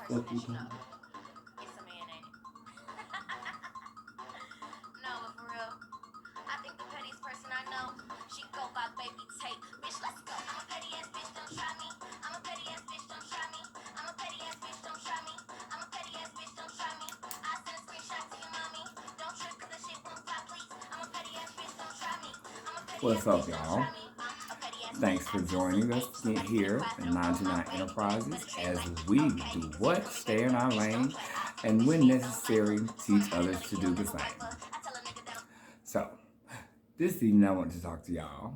Fuck you talking What's up, y'all? Thanks for joining us here at 99 Enterprises as we do what? Stay in our lane and, when necessary, teach others to do the same. So, this evening I want to talk to y'all,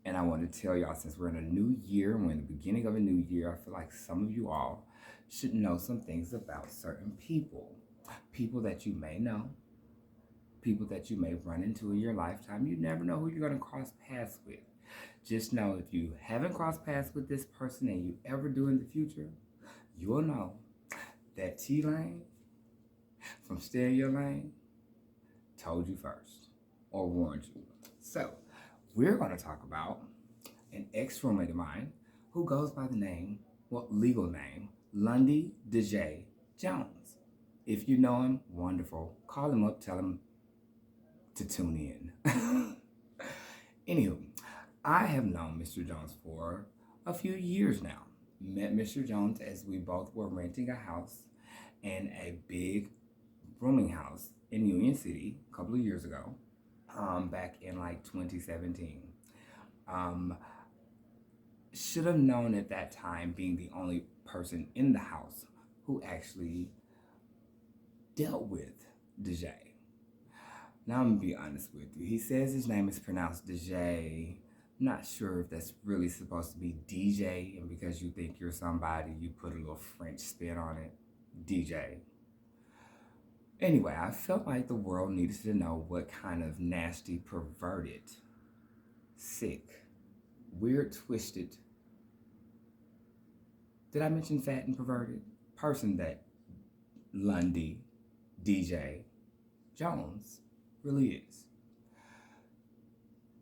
and I want to tell y'all, since we're in a new year, we're in the beginning of a new year, I feel like some of you all should know some things about certain people. People that you may know, people that you may run into in your lifetime. You never know who you're going to cross paths with. Just know, if you haven't crossed paths with this person and you ever do in the future, you'll know that T-Lane from Stay in Your Lane told you first or warned you. So, we're going to talk about an ex-roommate of mine who goes by the name, legal name, Lundy DJ Jones. If you know him, wonderful. Call him up, tell him to tune in. Anywho, I have known Mr. Jones for a few years now. Met Mr. Jones as we both were renting a house in a big rooming house in Union City a couple of years ago, back in like 2017. Should have known at that time, being the only person in the house who actually dealt with DJ. Now I'm gonna be honest with you. He says his name is pronounced DJ. Not sure if that's really supposed to be DJ, and because you think you're somebody, you put a little French spin on it. DJ. Anyway, I felt like the world needed to know what kind of nasty, perverted, sick, weird, twisted, did I mention fat and perverted? Person that Lundy DJ Jones really is.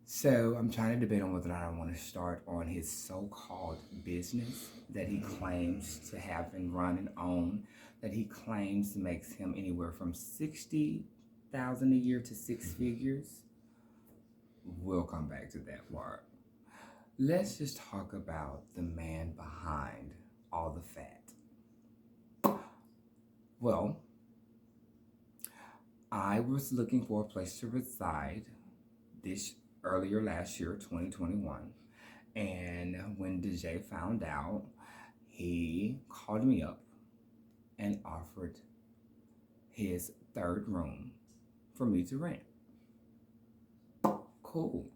So I'm trying to debate on whether or not I want to start on his so-called business that he claims to have and run and own, that he claims makes him anywhere from $60,000 a year to six figures. We'll come back to that part. Let's just talk about the man behind all the fat. Well, I was looking for a place to reside earlier last year, 2021, and when DJ found out, he called me up and offered his third room for me to rent. Cool.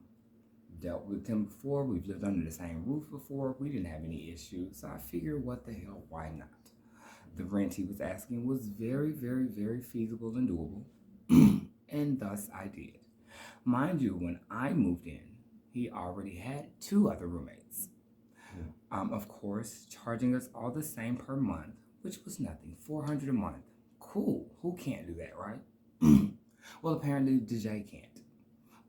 Dealt with him before. We've lived under the same roof before. We didn't have any issues, so I figured, what the hell, why not? The rent he was asking was very, very, very feasible and doable, and thus I did. Mind you, when I moved in, he already had two other roommates. Of course, charging us all the same per month, which was nothing, $400 a month. Cool, who can't do that, right? Well, apparently DJ can't,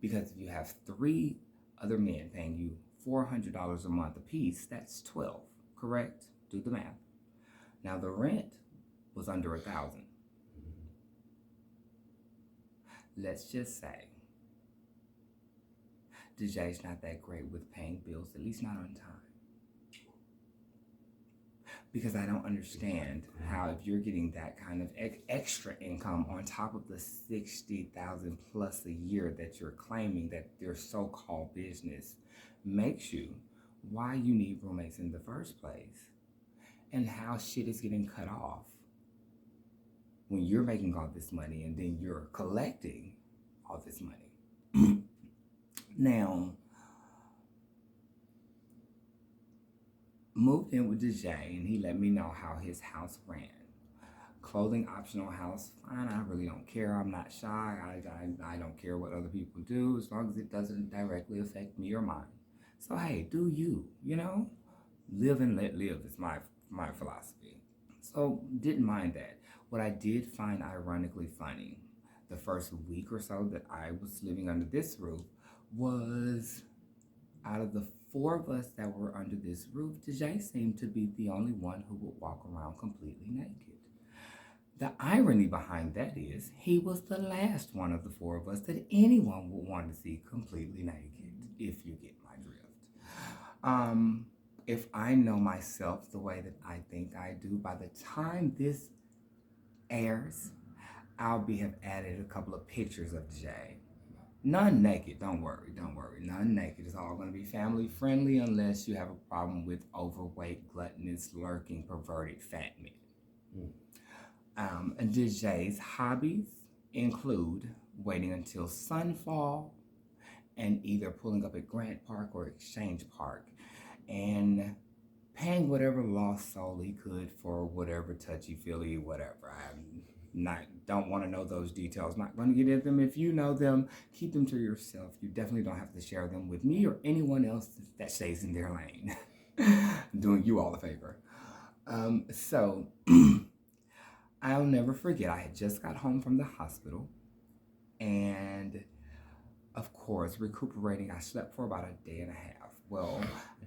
because if you have three other men paying you $400 a month apiece, that's 12, correct? Do the math. Now the rent was under $1,000. Let's just say DJ's not that great with paying bills, at least not on time. Because I don't understand how, if you're getting that kind of extra income on top of the $60,000 plus a year that you're claiming that their so-called business makes you, why you need roommates in the first place, and how shit is getting cut off when you're making all this money and then you're collecting all this money. Now, moved in with DJ, and he let me know how his house ran. Clothing optional house, fine, I really don't care. I'm not shy. I don't care what other people do, as long as it doesn't directly affect me or mine. So hey, do you, live and let live is my philosophy. So didn't mind that. What I did find ironically funny, the first week or so that I was living under this roof, was Out of the four of us that were under this roof, DJ seemed to be the only one who would walk around completely naked. The irony behind that is he was the last one of the four of us that anyone would want to see completely naked, if you get my drift. If I know myself the way that I think I do, by the time this airs, I'll have added a couple of pictures of Jay. None naked, don't worry. None naked. It's all going to be family friendly unless you have a problem with overweight, gluttonous, lurking, perverted fat men. And DJ's hobbies include waiting until sunfall and either pulling up at Grant Park or Exchange Park and paying whatever lost soul he could for whatever touchy-feely, whatever. Don't want to know those details. Not going to get into them. If you know them, keep them to yourself. You definitely don't have to share them with me or anyone else that stays in their lane. Doing you all a favor. So I'll never forget, I had just got home from the hospital, and of course, recuperating, I slept for about a day and a half. Well,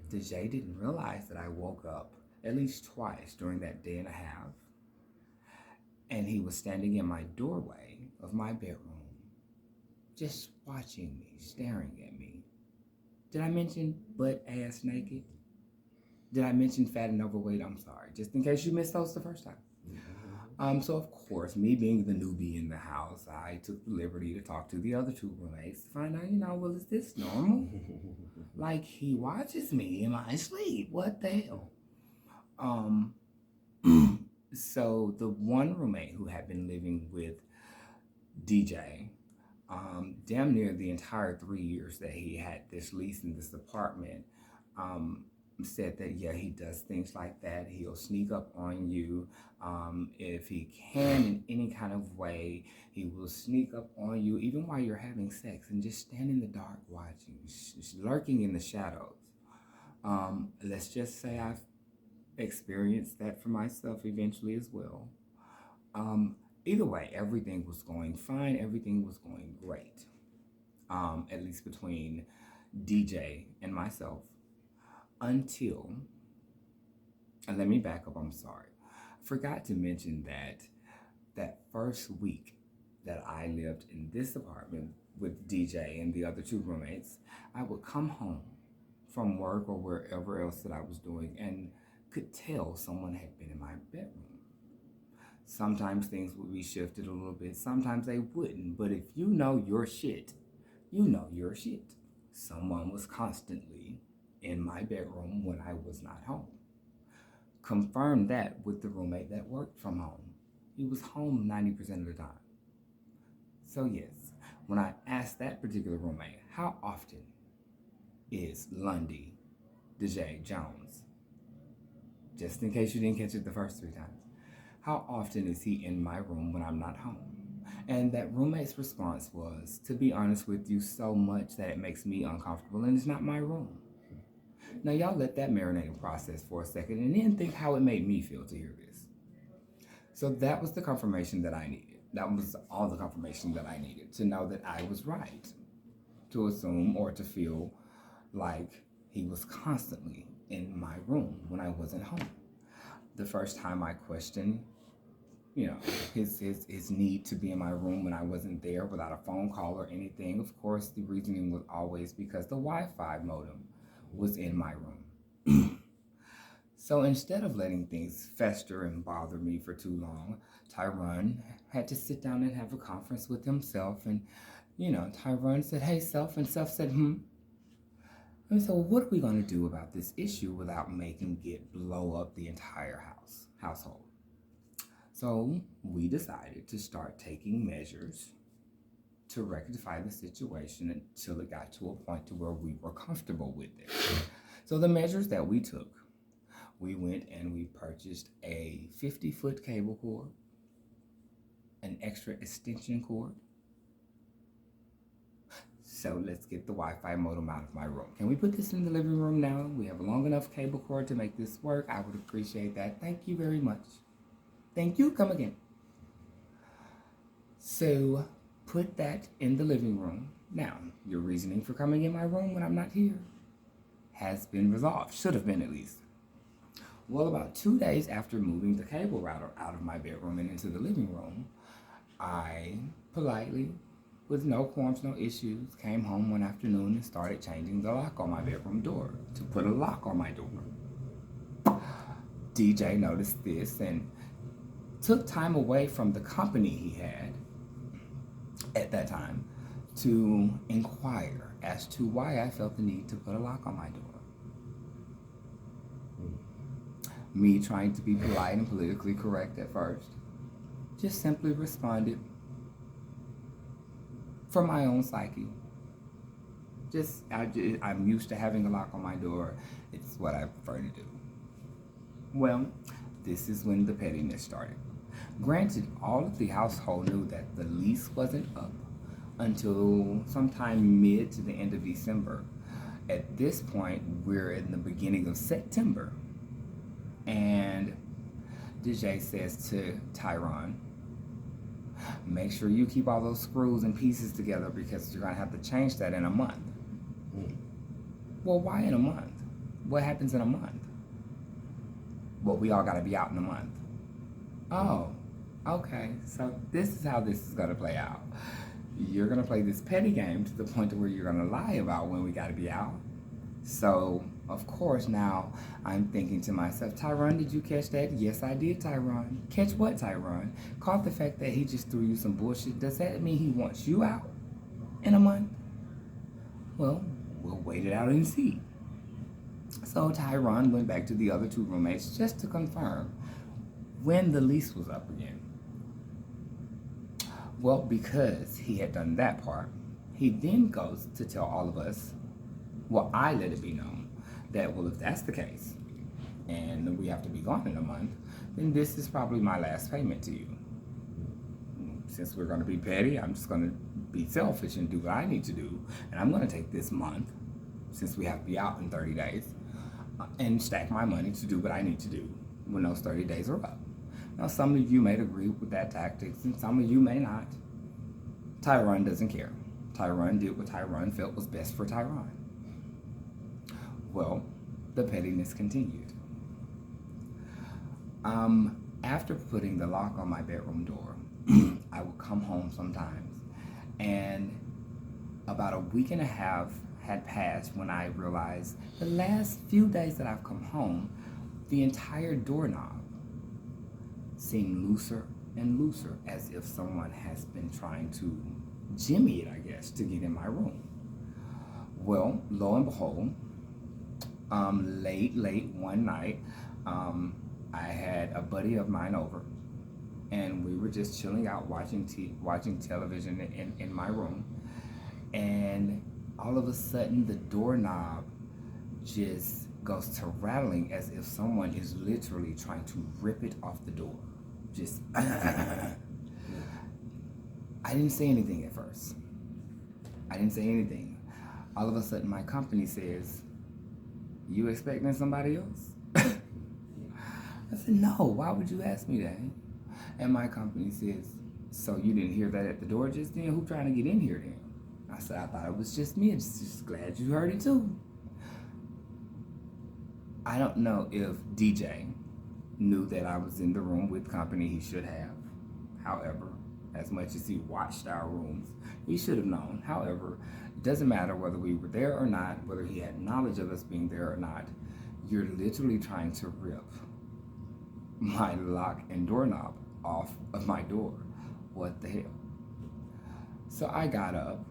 DJ didn't realize that I woke up at least twice during that day and a half, and he was standing in my doorway of my bedroom, just watching me, staring at me. Did I mention butt ass naked? Did I mention fat and overweight? I'm sorry, just in case you missed those the first time. So of course, me being the newbie in the house, I took the liberty to talk to the other two roommates to find out, well, is this normal? Like, he watches me in my sleep. What the hell? So the one roommate who had been living with DJ, damn near the entire 3 years that he had this lease in this apartment, said that, yeah, he does things like that. He'll sneak up on you. If he can in any kind of way, he will sneak up on you even while you're having sex and just stand in the dark watching, lurking in the shadows. Let's just say I've experienced that for myself eventually as well. Either way, everything was going fine. Everything was going great, at least between DJ and myself. Until, and let me back up, I'm sorry. I forgot to mention that first week that I lived in this apartment with DJ and the other two roommates, I would come home from work or wherever else that I was doing and could tell someone had been in my bedroom. Sometimes things would be shifted a little bit, sometimes they wouldn't, but if you know your shit, you know your shit. Someone was constantly in my bedroom when I was not home. Confirmed that with the roommate that worked from home. He was home 90% of the time. So yes, when I asked that particular roommate, how often is Lundy, DJ Jones, just in case you didn't catch it the first 3 times, how often is he in my room when I'm not home? And that roommate's response was, to be honest with you, so much that it makes me uncomfortable and it's not my room. Now, y'all let that marinate and process for a second and then think how it made me feel to hear this. So that was the confirmation that I needed. That was all the confirmation that I needed to know that I was right, to assume or to feel like he was constantly in my room when I wasn't home. The first time I questioned, his need to be in my room when I wasn't there without a phone call or anything, of course, the reasoning was always because the Wi-Fi modem was in my room. So instead of letting things fester and bother me for too long, Tyrone had to sit down and have a conference with himself. And, Tyrone said, hey, Self, and Self said, And so what are we going to do about this issue without making it blow up the entire household? So we decided to start taking measures to rectify the situation until it got to a point to where we were comfortable with it. So the measures that we took, we went and we purchased a 50-foot cable cord, an extra extension cord. So let's get the Wi-Fi modem out of my room. Can we put this in the living room now? We have a long enough cable cord to make this work. I would appreciate that. Thank you very much. Thank you. Come again. So put that in the living room. Now, your reasoning for coming in my room when I'm not here. has been resolved. Should have been, at least. Well, about 2 days after moving the cable router out of my bedroom and into the living room, I politely, with no qualms, no issues, came home one afternoon and started changing the lock on my bedroom door to put a lock on my door. DJ noticed this and took time away from the company he had at that time to inquire as to why I felt the need to put a lock on my door. Me, trying to be polite and politically correct at first, just simply responded, for my own psyche. I'm used to having a lock on my door. It's what I prefer to do. Well, this is when the pettiness started. Granted, all of the household knew that the lease wasn't up until sometime mid to the end of December. At this point, we're in the beginning of September. And DJ says to Tyron, make sure you keep all those screws and pieces together because you're going to have to change that in a month. Well, why in a month? What happens in a month? Well, we all got to be out in a month. Oh, okay. So this is how this is going to play out. You're going to play this petty game to the point to where you're going to lie about when we got to be out. So, of course, now I'm thinking to myself, Tyron, did you catch that? Yes, I did, Tyron. Catch what, Tyron? Caught the fact that he just threw you some bullshit. Does that mean he wants you out in a month? Well, we'll wait it out and see. So Tyron went back to the other two roommates just to confirm when the lease was up again. Well, because he had done that part, he then goes to tell all of us, well, I let it be known that, well, if that's the case, and we have to be gone in a month, then this is probably my last payment to you. Since we're going to be petty, I'm just going to be selfish and do what I need to do, and I'm going to take this month, since we have to be out in 30 days, and stack my money to do what I need to do when those 30 days are up. Now, some of you may agree with that tactics, and some of you may not. Tyron doesn't care. Tyron did what Tyron felt was best for Tyron. Well, the pettiness continued. After putting the lock on my bedroom door, I would come home sometimes, and about a week and a half had passed when I realized the last few days that I've come home, the entire doorknob seemed looser and looser, as if someone has been trying to jimmy it, I guess, to get in my room. Well, lo and behold, late one night, I had a buddy of mine over, and we were just chilling out watching television in my room, and all of a sudden the doorknob just goes to rattling as if someone is literally trying to rip it off the door. Just I didn't say anything at first. I didn't say anything. All of a sudden my company says, you expecting somebody else? I said, no, why would you ask me that? And my company says, so you didn't hear that at the door just then? Who trying to get in here then? I said, I thought it was just me. I'm just glad you heard it too. I don't know if DJ knew that I was in the room with company. He should have. However, as much as he watched our rooms, he should have known. However, it doesn't matter whether we were there or not, whether he had knowledge of us being there or not. You're literally trying to rip my lock and doorknob off of my door. What the hell? So I got up,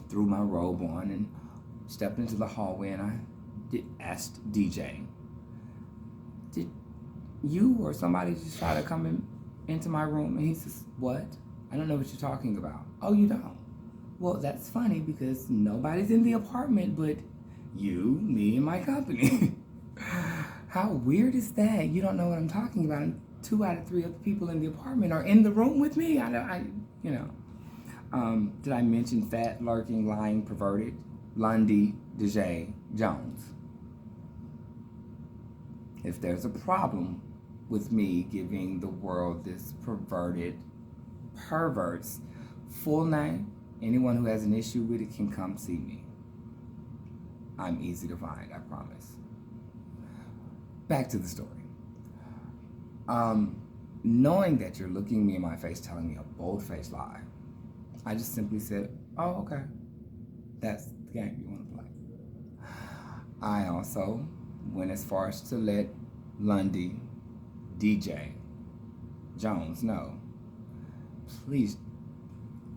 threw my robe on, and stepped into the hallway, and I asked DJ, did you or somebody just try to come into my room? And he says, what? I don't know what you're talking about. Oh, you don't? Well, that's funny because nobody's in the apartment but you, me, and my company. How weird is that? You don't know what I'm talking about. And 2 out of 3 of the people in the apartment are in the room with me. Did I mention fat, lurking, lying, perverted? Lundy, DJ, Jones. If there's a problem with me giving the world this pervert's full name, anyone who has an issue with it can come see me. I'm easy to find, I promise. Back to the story. Knowing that you're looking me in my face telling me a bold-faced lie, I just simply said, oh, okay. That's the game you want to play. I also went as far as to let Lundy, DJ, Jones know, please,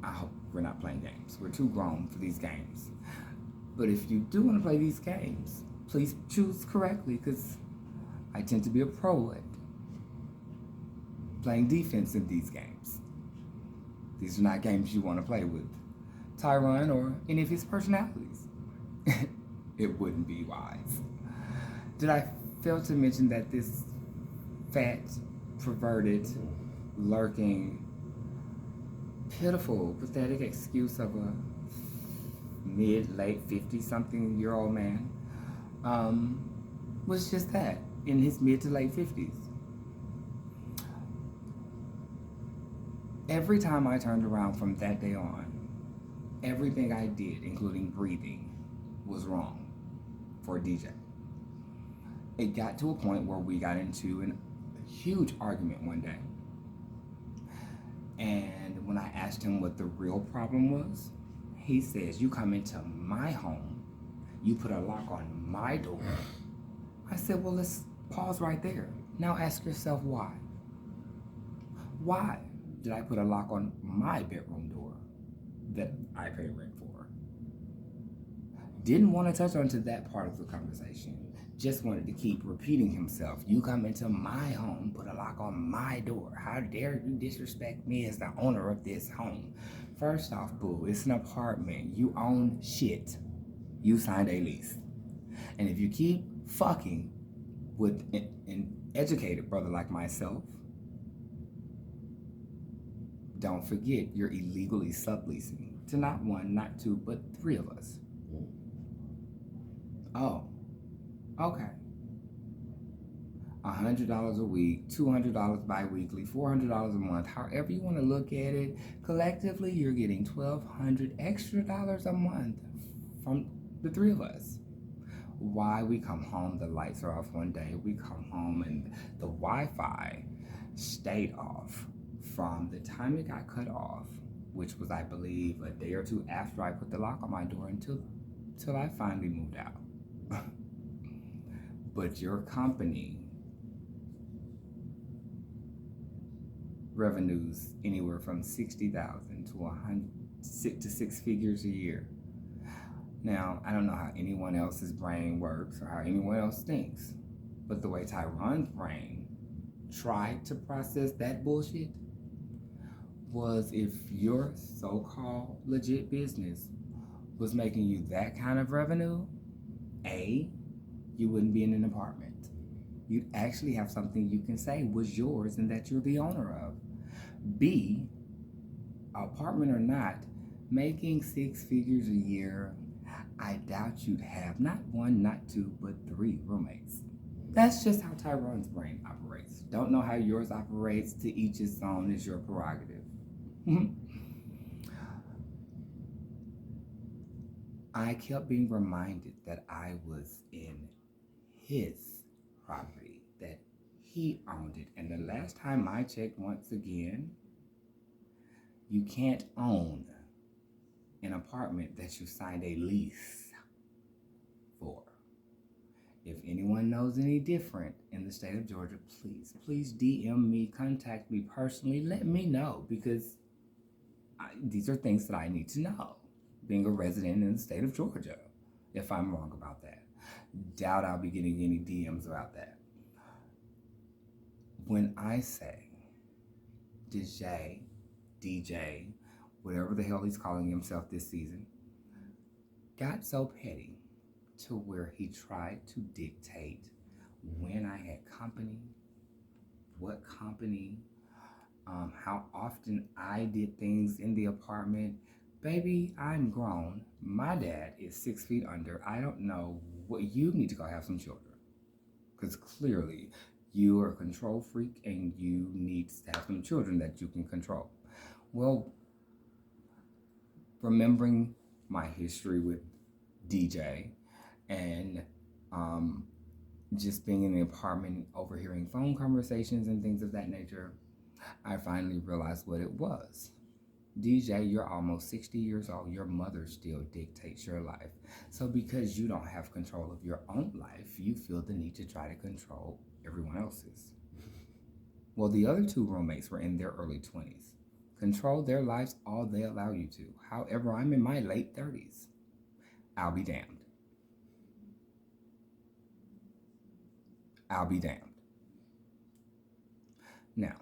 I hope we're not playing games. We're too grown for these games. But if you do want to play these games, please choose correctly, because I tend to be a pro at playing defense in these games. These are not games you want to play with Tyron or any of his personalities. It wouldn't be wise. Did I fail to mention that this fat, perverted, lurking, pitiful, pathetic excuse of a mid-late 50-something-year-old man was just that, in his mid to late 50s. Every time I turned around from that day on, everything I did, including breathing, was wrong for DJ. It got to a point where we got into a huge argument one day. And when I asked him what the real problem was, he says, you come into my home, you put a lock on my door. I said, well, let's pause right there. Now ask yourself why. Why did I put a lock on my bedroom door that I pay rent for? Didn't want to touch onto that part of the conversation. Just wanted to keep repeating himself. You come into my home, put a lock on my door. How dare you disrespect me as the owner of this home? First off, boo, it's an apartment. You own shit. You signed a lease. And if you keep fucking with an educated brother like myself, don't forget you're illegally subleasing to not one, not two, but 3 of us. Oh, okay. $100 a week, $200 bi-weekly, $400 a month, however you want to look at it. Collectively, you're getting $1,200 extra a month from the 3 of us. Why we come home, the lights are off one day. We come home and the Wi-Fi stayed off from the time it got cut off, which was, I believe, a day or 2 after I put the lock on my door until I finally moved out. But your company revenues anywhere from $60,000 to 6 figures a year. Now, I don't know how anyone else's brain works or how anyone else thinks, but the way Tyron's brain tried to process that bullshit was, if your so-called legit business was making you that kind of revenue, A, you wouldn't be in an apartment. You'd actually have something you can say was yours and that you're the owner of. B, apartment or not, making 6 figures a year, I doubt you'd have not 1, not 2, but 3 roommates. That's just how Tyron's brain operates. Don't know how yours operates. To each his own, is your prerogative. I kept being reminded that I was in his property, that he owned it. And the last time I checked, once again, you can't own an apartment that you signed a lease for. If anyone knows any different in the state of Georgia, please DM me, contact me personally, let me know, because these are things that I need to know, being a resident in the state of Georgia, if I'm wrong about that. Doubt I'll be getting any DMs about that. When I say DJ, whatever the hell he's calling himself this season, got so petty to where he tried to dictate when I had company, what company, how often I did things in the apartment. Baby, I'm grown. My dad is 6 feet under. I don't know what you need to go have some children, because clearly you are a control freak and you need to have some children that you can control. Well, remembering my history with DJ And just being in the apartment, overhearing phone conversations and things of that nature, I finally realized what it was. DJ, you're almost 60 years old. Your mother still dictates your life. So, because you don't have control of your own life, you feel the need to try to control everyone else's. Well, the other two roommates were in their early 20s. Control their lives all they allow you to. However, I'm in my late 30s. I'll be damned. I'll be damned. Now,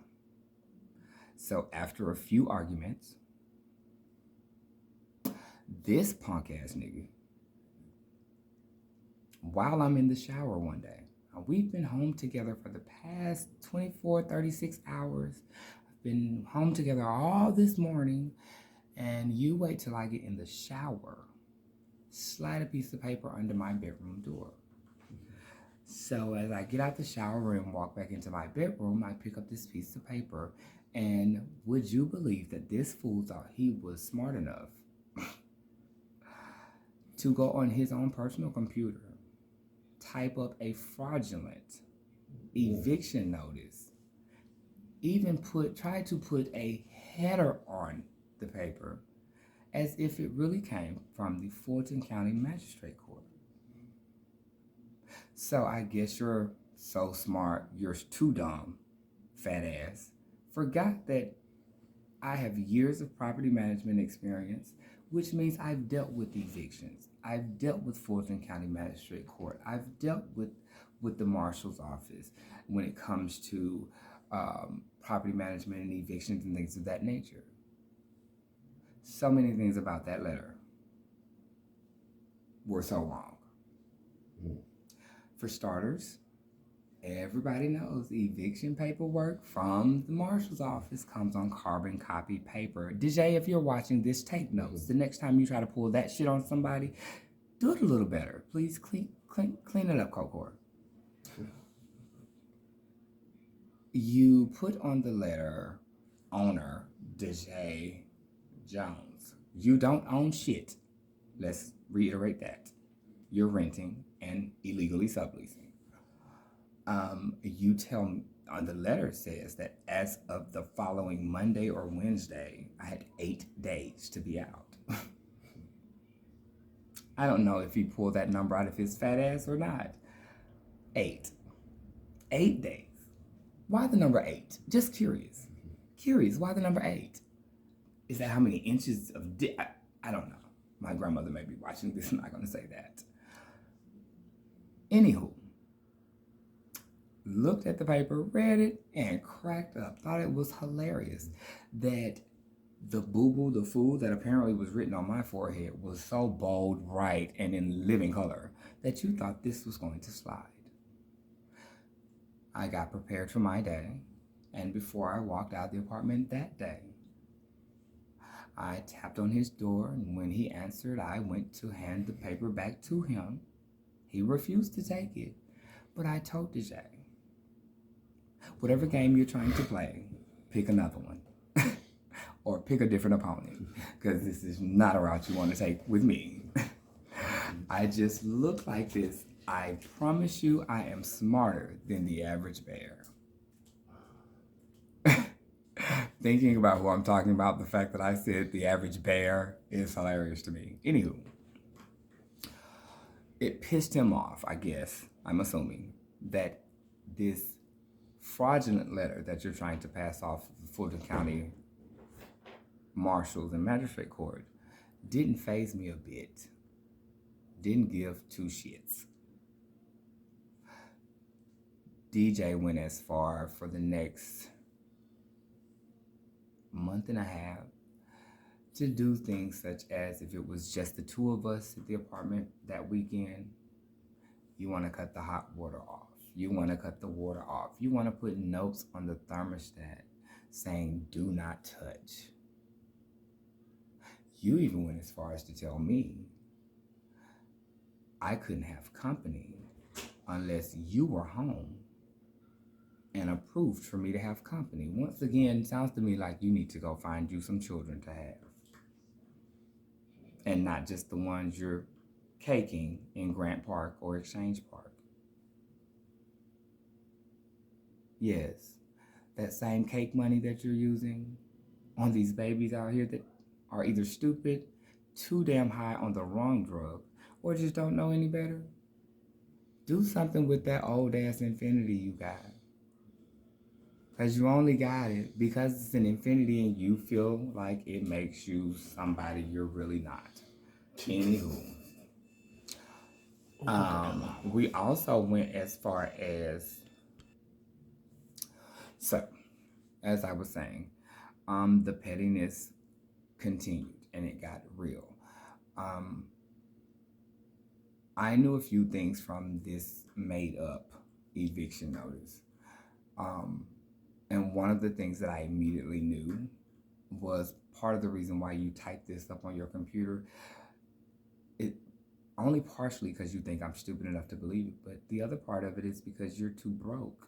so after a few arguments, this punk ass nigga, while I'm in the shower one day, we've been home together for the past 24, 36 hours. I've been home together all this morning, and you wait till I get in the shower, slide a piece of paper under my bedroom door. So as I get out the shower and walk back into my bedroom, I pick up this piece of paper, and would you believe that this fool thought he was smart enough to go on his own personal computer, type up a fraudulent eviction notice, even try to put a header on the paper as if it really came from the Fulton County Magistrate Court. So I guess you're so smart, you're too dumb, fat ass, forgot that I have years of property management experience, which means I've dealt with evictions. I've dealt with Fulton County Magistrate Court. I've dealt with the marshal's office when it comes to property management and evictions and things of that nature. So many things about that letter were so wrong. For starters, everybody knows eviction paperwork from the marshal's office comes on carbon copy paper. DJ, if you're watching this, take notes. The next time you try to pull that shit on somebody, do it a little better. Please clean it up, Cocor. You put on the letter, owner, DJ Jones. You don't own shit. Let's reiterate that. You're renting and illegally subleasing. You tell me, on the letter says that as of the following Monday or Wednesday, I had 8 days to be out. I don't know if he pulled that number out of his fat ass or not. 8 days. Why the number 8? Just curious. Why the number 8? Is that how many inches of dick? I don't know. My grandmother may be watching this. I'm not going to say that. Anywho, looked at the paper, read it, and cracked up. Thought it was hilarious that the boo-boo, the fool that apparently was written on my forehead was so bold, bright, and in living color that you thought this was going to slide. I got prepared for my day, and before I walked out the apartment that day, I tapped on his door, and when he answered, I went to hand the paper back to him. He refused to take it, but I told DJ, whatever game you're trying to play, pick another one. Or pick a different opponent, because this is not a route you want to take with me. I just look like this. I promise you I am smarter than the average bear. Thinking about who I'm talking about, the fact that I said the average bear is hilarious to me. Anywho, it pissed him off, I guess, I'm assuming, that this fraudulent letter that you're trying to pass off the Fulton County marshals and magistrate court didn't faze me a bit. Didn't give two shits. DJ went as far for the next month and a half to do things such as, if it was just the two of us at the apartment that weekend, you want to cut the hot water off. You want to cut the water off. You want to put notes on the thermostat saying, do not touch. You even went as far as to tell me I couldn't have company unless you were home and approved for me to have company. Once again, sounds to me like you need to go find you some children to have. And not just the ones you're caking in Grant Park or Exchange Park. Yes, that same cake money that you're using on these babies out here that are either stupid, too damn high on the wrong drug, or just don't know any better. Do something with that old ass infinity you got. Because you only got it because it's an infinity and you feel like it makes you somebody you're really not. Anywho, we also went as far as, so, as I was saying, the pettiness continued and it got real. I knew a few things from this made up eviction notice. And one of the things that I immediately knew was part of the reason why you type this up on your computer. It only partially because you think I'm stupid enough to believe it, but the other part of it is because you're too broke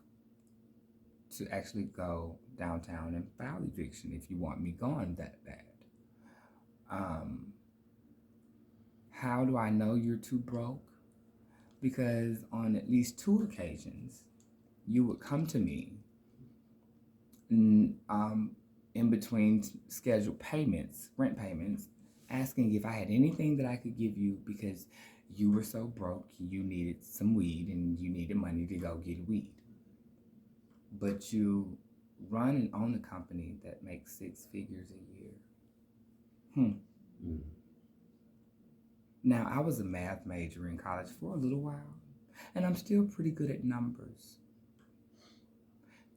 to actually go downtown and file eviction if you want me gone that bad. How do I know you're too broke? Because on at least 2 occasions, you would come to me in between scheduled payments, rent payments, asking if I had anything that I could give you because you were so broke, you needed some weed and you needed money to go get weed. But you run and own a company that makes 6 figures a year. Now, I was a math major in college for a little while, and I'm still pretty good at numbers.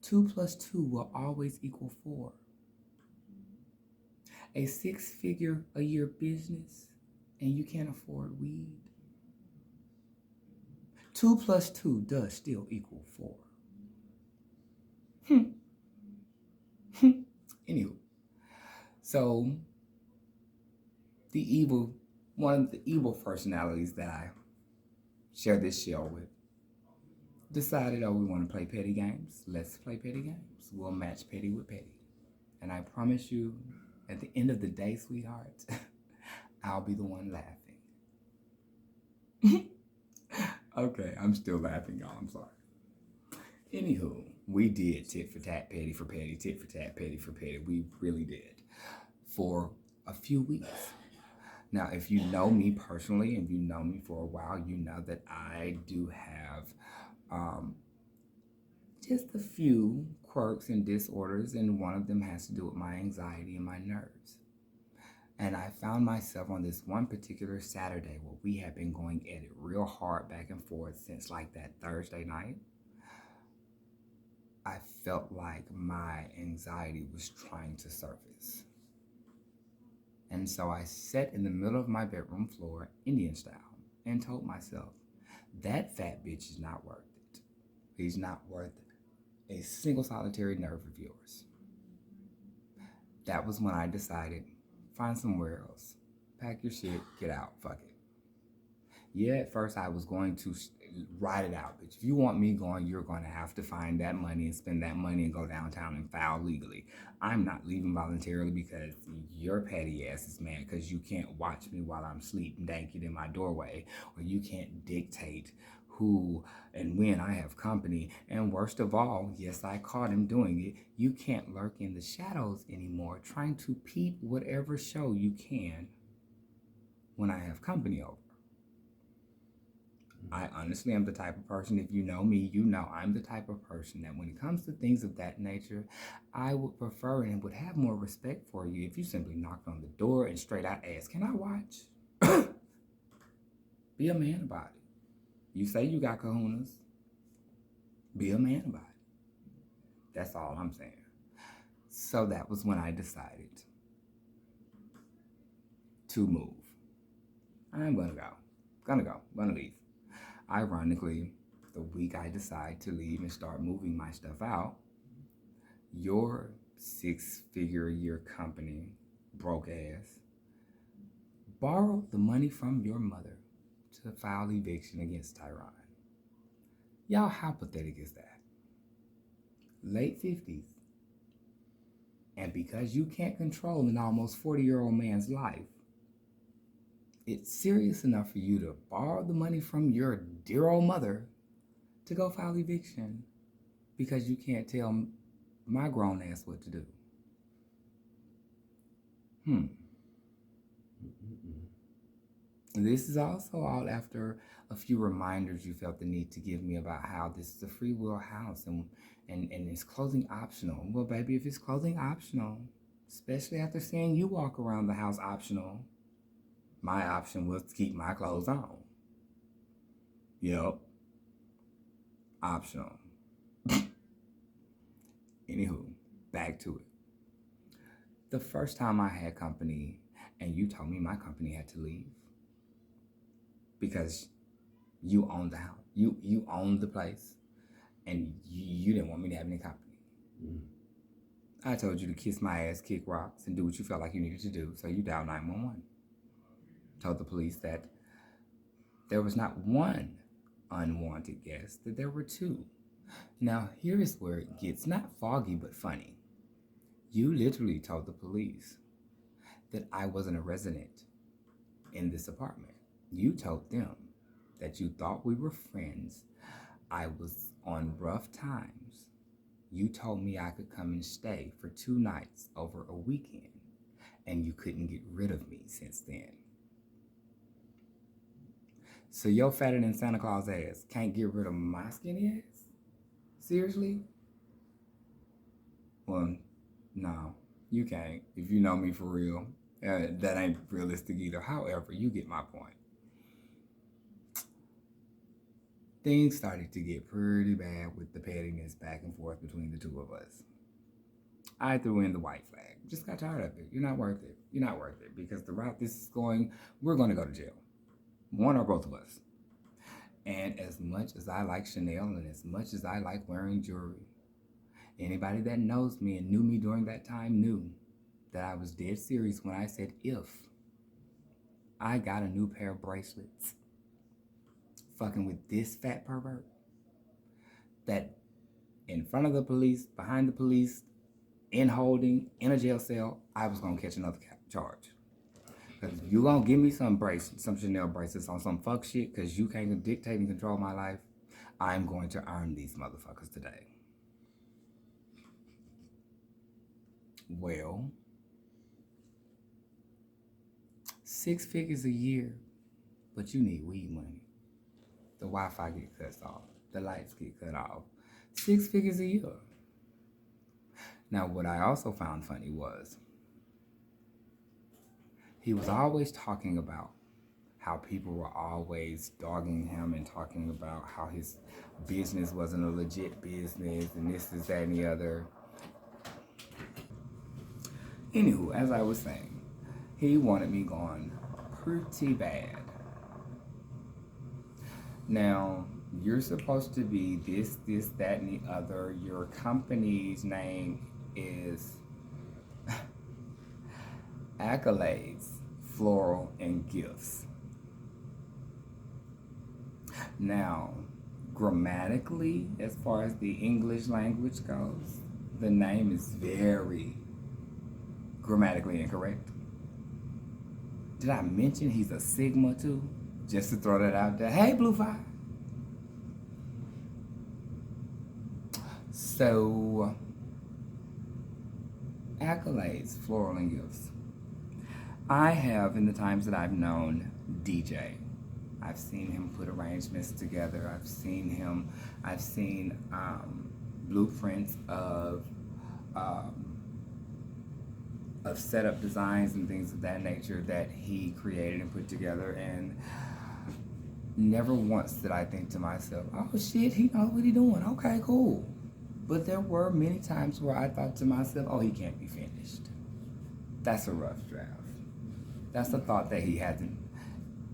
2 plus 2 will always equal 4. A 6-figure a year business, and you can't afford weed. 2 plus 2 does still equal 4. Anywho, so one of the evil personalities that I share this show with decided, we want to play petty games. Let's play petty games. We'll match petty with petty. And I promise you, at the end of the day, sweetheart, I'll be the one laughing. Okay, I'm still laughing, y'all. I'm sorry. Anywho, we did tit for tat, petty for petty, tit for tat, petty for petty. We really did. For a few weeks. Now, if you know me personally and you know me for a while, you know that I do have just a few quirks and disorders, and one of them has to do with my anxiety and my nerves. And I found myself on this one particular Saturday where we had been going at it real hard back and forth since like that Thursday night. I felt like my anxiety was trying to surface. And so I sat in the middle of my bedroom floor, Indian style, and told myself, that fat bitch is not worth it. He's not worth a single solitary nerve of yours. That was when I decided, find somewhere else. Pack your shit, get out, fuck it. Yeah, at first I was going to ride it out, bitch. If you want me going, you're going to have to find that money and spend that money and go downtown and file legally. I'm not leaving voluntarily because your petty ass is mad because you can't watch me while I'm sleeping naked in my doorway, or you can't dictate who and when I have company. And worst of all, yes, I caught him doing it. You can't lurk in the shadows anymore trying to peep whatever show you can when I have company over. I honestly am the type of person, if you know me, you know I'm the type of person that when it comes to things of that nature, I would prefer and would have more respect for you if you simply knocked on the door and straight out asked, can I watch? Be a man about it. You say you got kahunas. Be a man about it. That's all I'm saying. So that was when I decided to move. I'm gonna leave. Ironically, the week I decide to leave and start moving my stuff out, your 6-figure a year company, broke ass, borrowed the money from your mother to file eviction against Tyron. Y'all, how pathetic is that? Late 50s. And because you can't control an almost 40-year-old man's life, it's serious enough for you to borrow the money from your dear old mother to go file eviction because you can't tell my grown ass what to do. This is also all after a few reminders you felt the need to give me about how this is a free will house and it's clothing optional. Well, baby, if it's clothing optional, especially after seeing you walk around the house optional, my option was to keep my clothes on. Yep. Optional. Anywho, back to it. The first time I had company and you told me my company had to leave because you owned the house. You owned the place and you didn't want me to have any company. I told you to kiss my ass, kick rocks, and do what you felt like you needed to do, so you dialed 911. Told the police that there was not one unwanted guest, that there were two. Now, here is where it gets not foggy, but funny. You literally told the police that I wasn't a resident in this apartment. You told them that you thought we were friends. I was on rough times. You told me I could come and stay for 2 nights over a weekend, and you couldn't get rid of me since then. So your fatter than Santa Claus ass can't get rid of my skinny ass? Seriously? Well, no, you can't. If you know me for real, that ain't realistic either. However, you get my point. Things started to get pretty bad with the pettiness back and forth between the two of us. I threw in the white flag. Just got tired of it. You're not worth it. You're not worth it because the route this is going, we're going to go to jail. One or both of us. And as much as I like Chanel and as much as I like wearing jewelry, anybody that knows me and knew me during that time knew that I was dead serious when I said if I got a new pair of bracelets fucking with this fat pervert, that in front of the police, behind the police, in holding, in a jail cell, I was gonna catch another charge. Because if you gonna give me some Chanel bracelets on some fuck shit, because you can't dictate and control my life, I'm going to earn these motherfuckers today. Well, 6 figures a year, but you need weed money. The Wi-Fi get cut off. The lights get cut off. 6 figures a year. Now, what I also found funny was he was always talking about how people were always dogging him and talking about how his business wasn't a legit business and this, that, and the other. Anywho, as I was saying, he wanted me gone pretty bad. Now, you're supposed to be this, that, and the other. Your company's name is Accolades, Floral, and Gifts. Now, grammatically, as far as the English language goes, the name is very grammatically incorrect. Did I mention he's a Sigma too? Just to throw that out there. Hey, Blue Fire. So, Accolades, Floral, and Gifts. I have, in the times that I've known DJ, I've seen him put arrangements together. I've seen blueprints of setup designs and things of that nature that he created and put together, and never once did I think to myself, oh shit, he knows what he's doing. Okay, cool. But there were many times where I thought to myself, oh, he can't be finished. That's a rough draft. That's a thought that he hasn't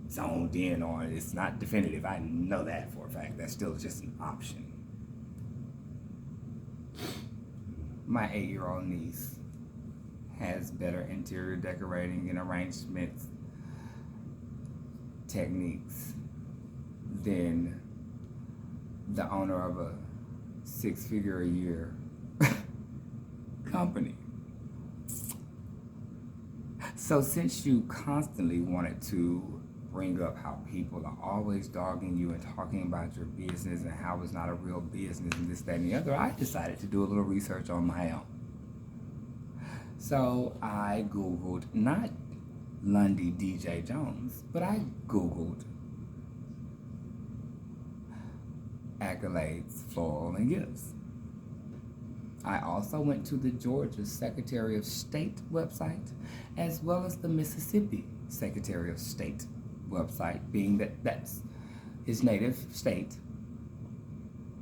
zoned in on. It's not definitive. I know that for a fact. That's still just an option. My 8-year-old niece has better interior decorating and arrangements techniques than the owner of a 6-figure-a-year company. So since you constantly wanted to bring up how people are always dogging you and talking about your business and how it's not a real business and this, that, and the other, I decided to do a little research on my own. So I Googled, not Lundy DJ Jones, but I Googled accolades, floral, and gifts. I also went to the Georgia Secretary of State website, as well as the Mississippi Secretary of State website, being that that's his native state,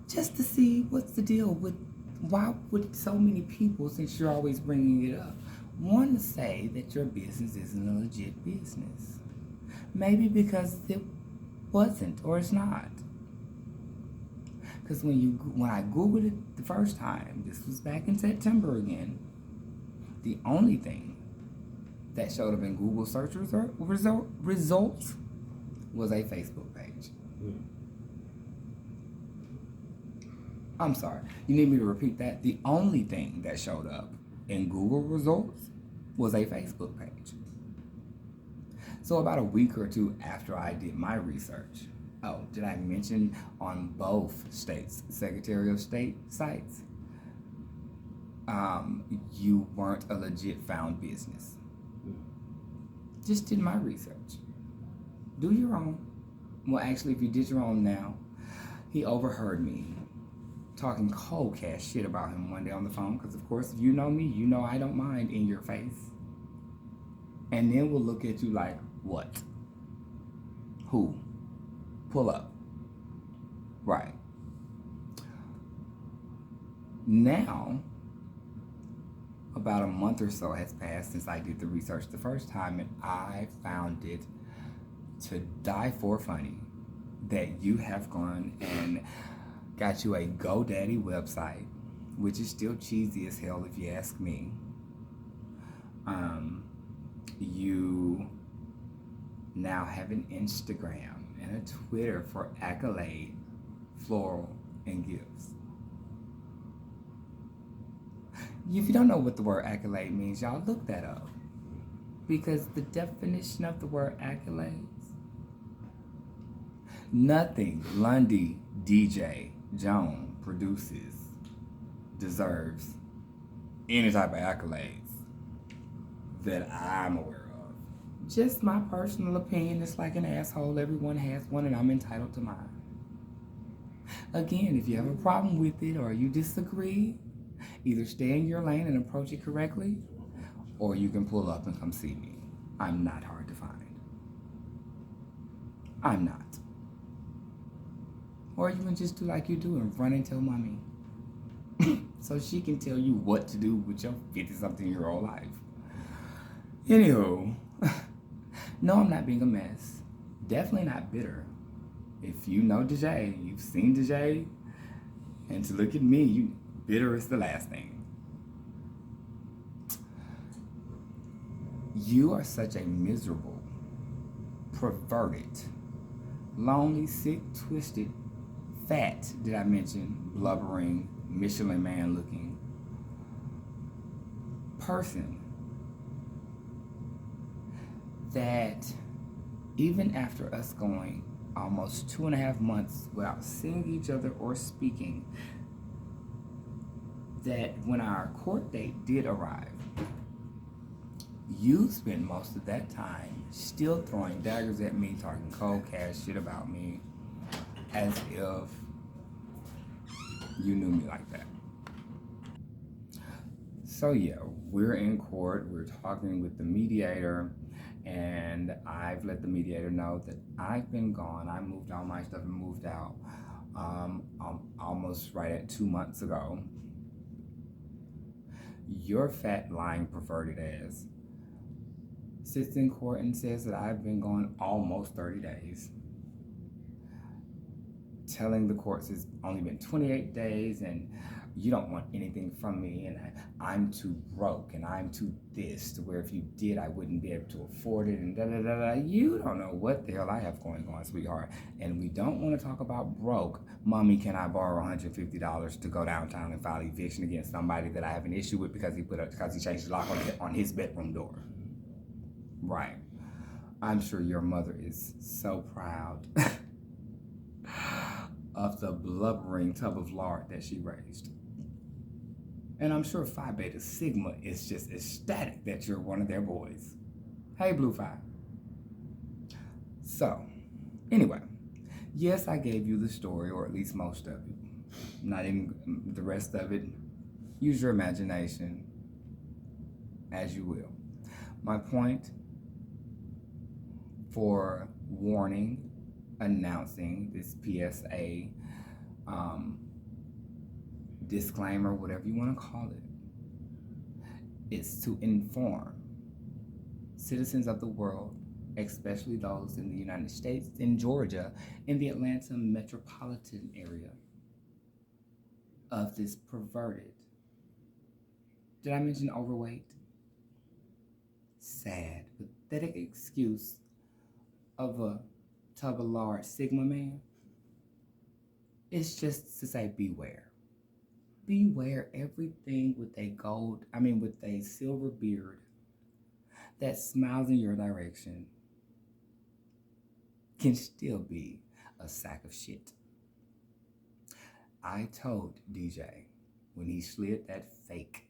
just to see what's the deal with, why would so many people, since you're always bringing it up, want to say that your business isn't a legit business? Maybe because it wasn't, or it's not. Because when I Googled it the first time, this was back in September again, the only thing that showed up in Google search results was a Facebook page. I'm sorry, you need me to repeat that? The only thing that showed up in Google results was a Facebook page. So about a week or two after I did my research, oh, did I mention on both states' Secretary of State sites, you weren't a legit found business? Just did my research. Do your own. Well, actually, if you did your own now, he overheard me talking cold cash shit about him one day on the phone, because of course, if you know me, you know I don't mind in your face. And then we'll look at you like, what? Who? Pull up. Right. Now, about a month or so has passed since I did the research the first time, and I found it to die for funny that you have gone and got you a GoDaddy website, which is still cheesy as hell if you ask me. You now have an Instagram and a Twitter for accolade, floral, and gifts. If you don't know what the word accolade means, y'all look that up. Because the definition of the word accolades, nothing Lundy DJ Jones produces deserves any type of accolades that I'm aware of. Just my personal opinion. It's like an asshole. Everyone has one, and I'm entitled to mine. Again, if you have a problem with it or you disagree, either stay in your lane and approach it correctly, or you can pull up and come see me. I'm not hard to find. I'm not. Or you can just do like you do and run and tell mommy so she can tell you what to do with your 50-something-year-old life. Anywho, no, I'm not being a mess. Definitely not bitter. If you know DJ, you've seen DJ, and to look at me, bitter is the last thing. You are such a miserable, perverted, lonely, sick, twisted, fat, did I mention, blubbering, Michelin man looking person that even after us going almost 2.5 months without seeing each other or speaking, that when our court date did arrive, you spent most of that time still throwing daggers at me, talking cold cash shit about me, as if you knew me like that. So yeah, we're in court, we're talking with the mediator, and I've let the mediator know that I've been gone. I moved all my stuff and moved out almost right at 2 months ago. Your fat, lying, perverted ass sits in court and says that I've been gone almost 30 days. Telling the courts it's only been 28 days and you don't want anything from me, and I'm too broke, and I'm too this, to where if you did, I wouldn't be able to afford it, and da-da-da-da. You don't know what the hell I have going on, sweetheart. And we don't want to talk about broke. Mommy, can I borrow $150 to go downtown and file eviction against somebody that I have an issue with because he changed the lock on his bedroom door? Right. I'm sure your mother is so proud of the blubbering tub of lard that she raised. And I'm sure Phi Beta Sigma is just ecstatic that you're one of their boys. Hey, Blue Phi. So, anyway, yes, I gave you the story, or at least most of it. Not even the rest of it. Use your imagination as you will. My point for warning, announcing this PSA, disclaimer, whatever you want to call it, is to inform citizens of the world, especially those in the United States, in Georgia, in the Atlanta metropolitan area, of this perverted, did I mention overweight? Sad, pathetic excuse of a tub of lard Sigma man. It's just to say beware. Beware everything with with a silver beard that smiles in your direction can still be a sack of shit. I told DJ when he slid that fake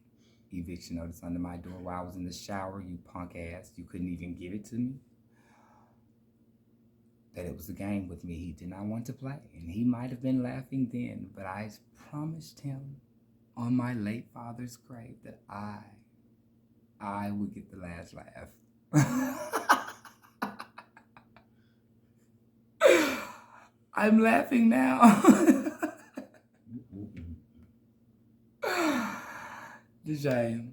eviction notice under my door while I was in the shower, you punk ass, you couldn't even give it to me, that it was a game with me he did not want to play. And he might have been laughing then, but I promised him on my late father's grave that I would get the last laugh. I'm laughing now. DJ,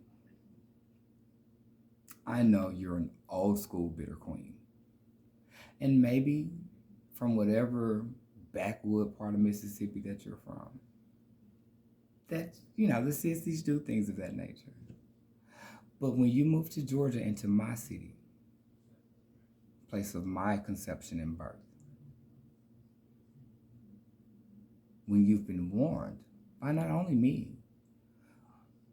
I know you're an old school bitter queen. And maybe from whatever backwood part of Mississippi that you're from, that, the sissies do things of that nature. But when you move to Georgia, into my city, place of my conception and birth, when you've been warned by not only me,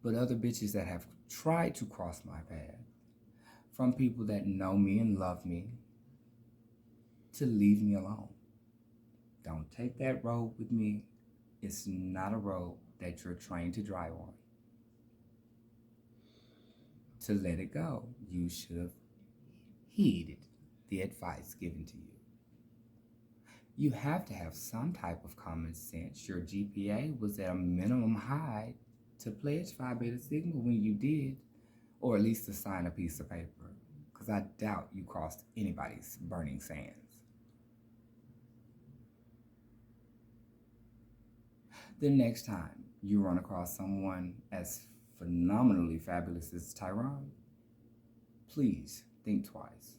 but other bitches that have tried to cross my path, from people that know me and love me, to leave me alone. Don't take that road with me. It's not a road that you're trained to drive on. To let it go, you should have heeded the advice given to you. You have to have some type of common sense. Your GPA was at a minimum high to pledge Phi Beta Sigma when you did, or at least to sign a piece of paper, because I doubt you crossed anybody's burning sands. The next time you run across someone as phenomenally fabulous as Tyrone, please think twice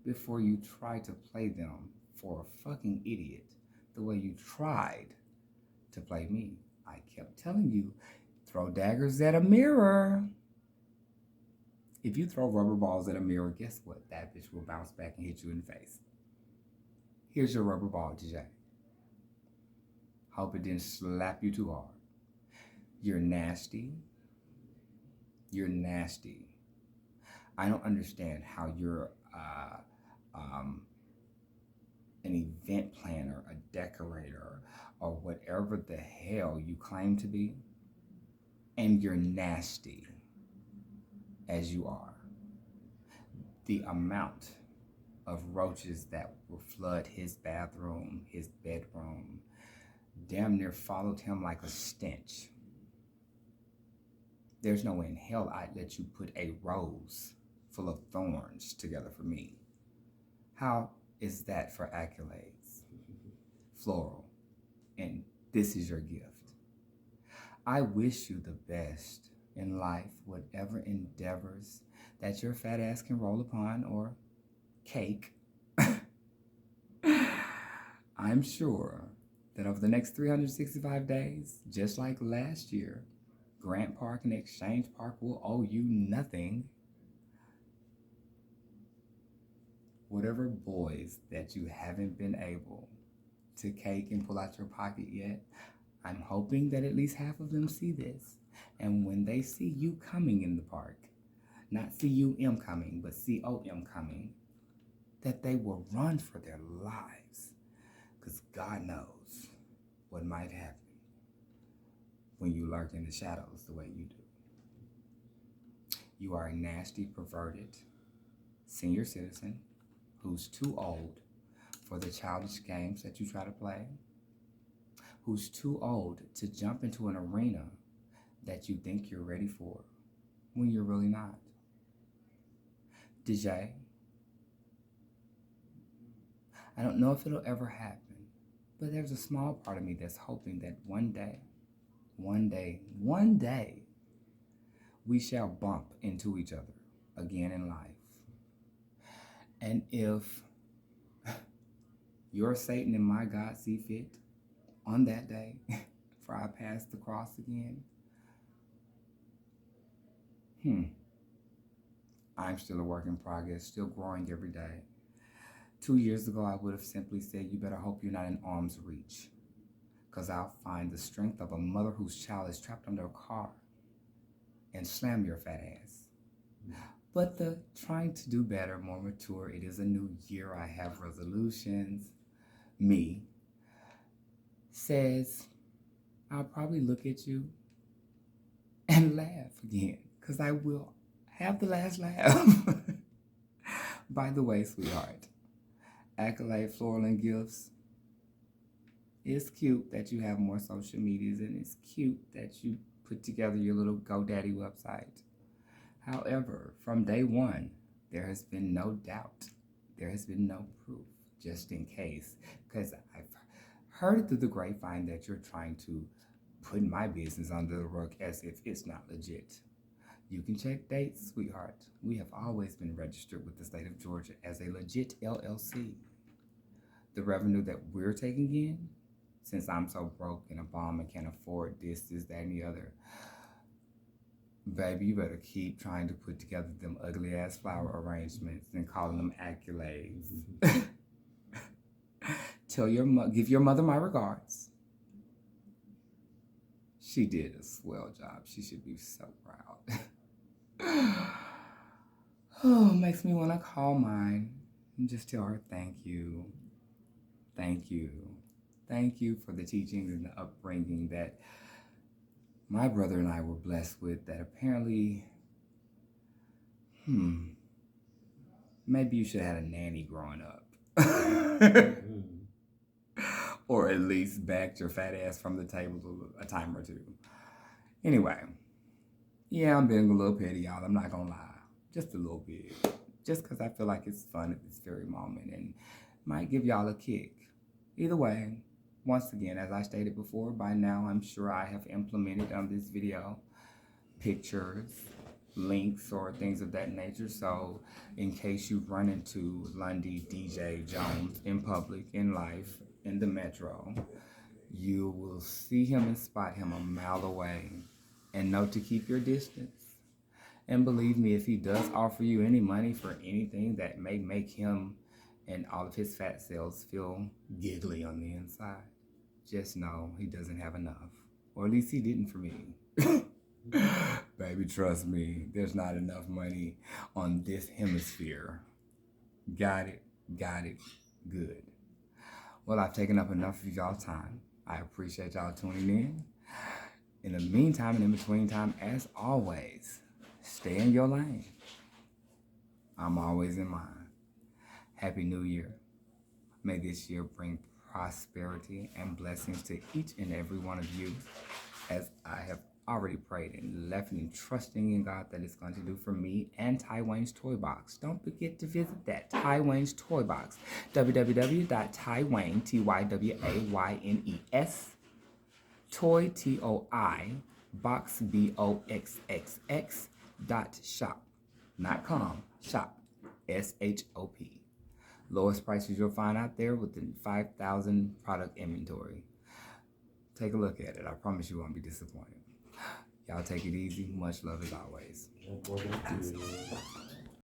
before you try to play them for a fucking idiot the way you tried to play me. I kept telling you, throw daggers at a mirror. If you throw rubber balls at a mirror, guess what? That bitch will bounce back and hit you in the face. Here's your rubber ball, DJ. Hope it didn't slap you too hard. You're nasty. You're nasty. I don't understand how you're an event planner, a decorator, or whatever the hell you claim to be, and you're nasty as you are. The amount of roaches that will flood his bathroom, his bedroom, damn near followed him like a stench. There's no way in hell I'd let you put a rose full of thorns together for me. How is that for accolades? Floral. And this is your gift. I wish you the best in life, whatever endeavors that your fat ass can roll upon, or cake. I'm sure that over the next 365 days, just like last year, Grant Park and Exchange Park will owe you nothing. Whatever boys that you haven't been able to cake and pull out your pocket yet, I'm hoping that at least half of them see this. And when they see you coming in the park, not C-U-M coming, but C-O-M coming, that they will run for their lives, because God knows what might happen when you lurk in the shadows the way you do. You are a nasty, perverted senior citizen who's too old for the childish games that you try to play, who's too old to jump into an arena that you think you're ready for when you're really not. DJ, I don't know if it'll ever happen, but there's a small part of me that's hoping that one day, we shall bump into each other again in life. And if your Satan and my God see fit on that day, for I pass the cross again, I'm still a work in progress, still growing every day. 2 years ago, I would have simply said, you better hope you're not in arm's reach, because I'll find the strength of a mother whose child is trapped under a car and slam your fat ass. But the trying to do better, more mature, it is a new year, I have resolutions, me, says, I'll probably look at you and laugh again, because I will have the last laugh. By the way, sweetheart, accolade, Fraudulent gifts. It's cute that you have more social medias, and it's cute that you put together your little GoDaddy website. However, from day one, there has been no doubt. There has been no proof, just in case, because I've heard it through the grapevine that you're trying to put my business under the rug as if it's not legit. You can check dates, sweetheart. We have always been registered with the state of Georgia as a legit LLC. The revenue that we're taking in, since I'm so broke and a bum and can't afford this, that, and the other, baby, you better keep trying to put together them ugly ass flower arrangements and calling them accolades. Give your mother my regards. She did a swell job. She should be so proud. Oh, makes me want to call mine and just tell her thank you. Thank you. Thank you for the teachings and the upbringing that my brother and I were blessed with, that apparently, maybe you should have had a nanny growing up. Or at least backed your fat ass from the table a time or two. Anyway, yeah, I'm being a little petty, y'all. I'm not gonna lie. Just a little bit. Just because I feel like it's fun at this very moment and might give y'all a kick. Either way, once again, as I stated before, by now I'm sure I have implemented on this video pictures, links, or things of that nature. So in case you run into Lundy DJ Jones in public, in life, in the metro, you will see him and spot him a mile away and know to keep your distance. And believe me, if he does offer you any money for anything that may make him and all of his fat cells feel giggly on the inside, just know he doesn't have enough. Or at least he didn't for me. Baby, trust me, there's not enough money on this hemisphere. Got it, good. Well, I've taken up enough of y'all's time. I appreciate y'all tuning in. In the meantime and in between time, as always, stay in your lane. I'm always in mine. Happy New Year. May this year bring prosperity and blessings to each and every one of you, as I have already prayed and left and trusting in God that it's going to do for me and Ty Wayne's Toy Box. Don't forget to visit that, Ty Wayne's Toy Box, www.tywayne, TYWAYNES, toy, TOI, box, BOXXX.shop, not com, shop, SHOP. Lowest prices you'll find out there within 5,000 product inventory. Take a look at it. I promise you won't be disappointed. Y'all take it easy. Much love as always.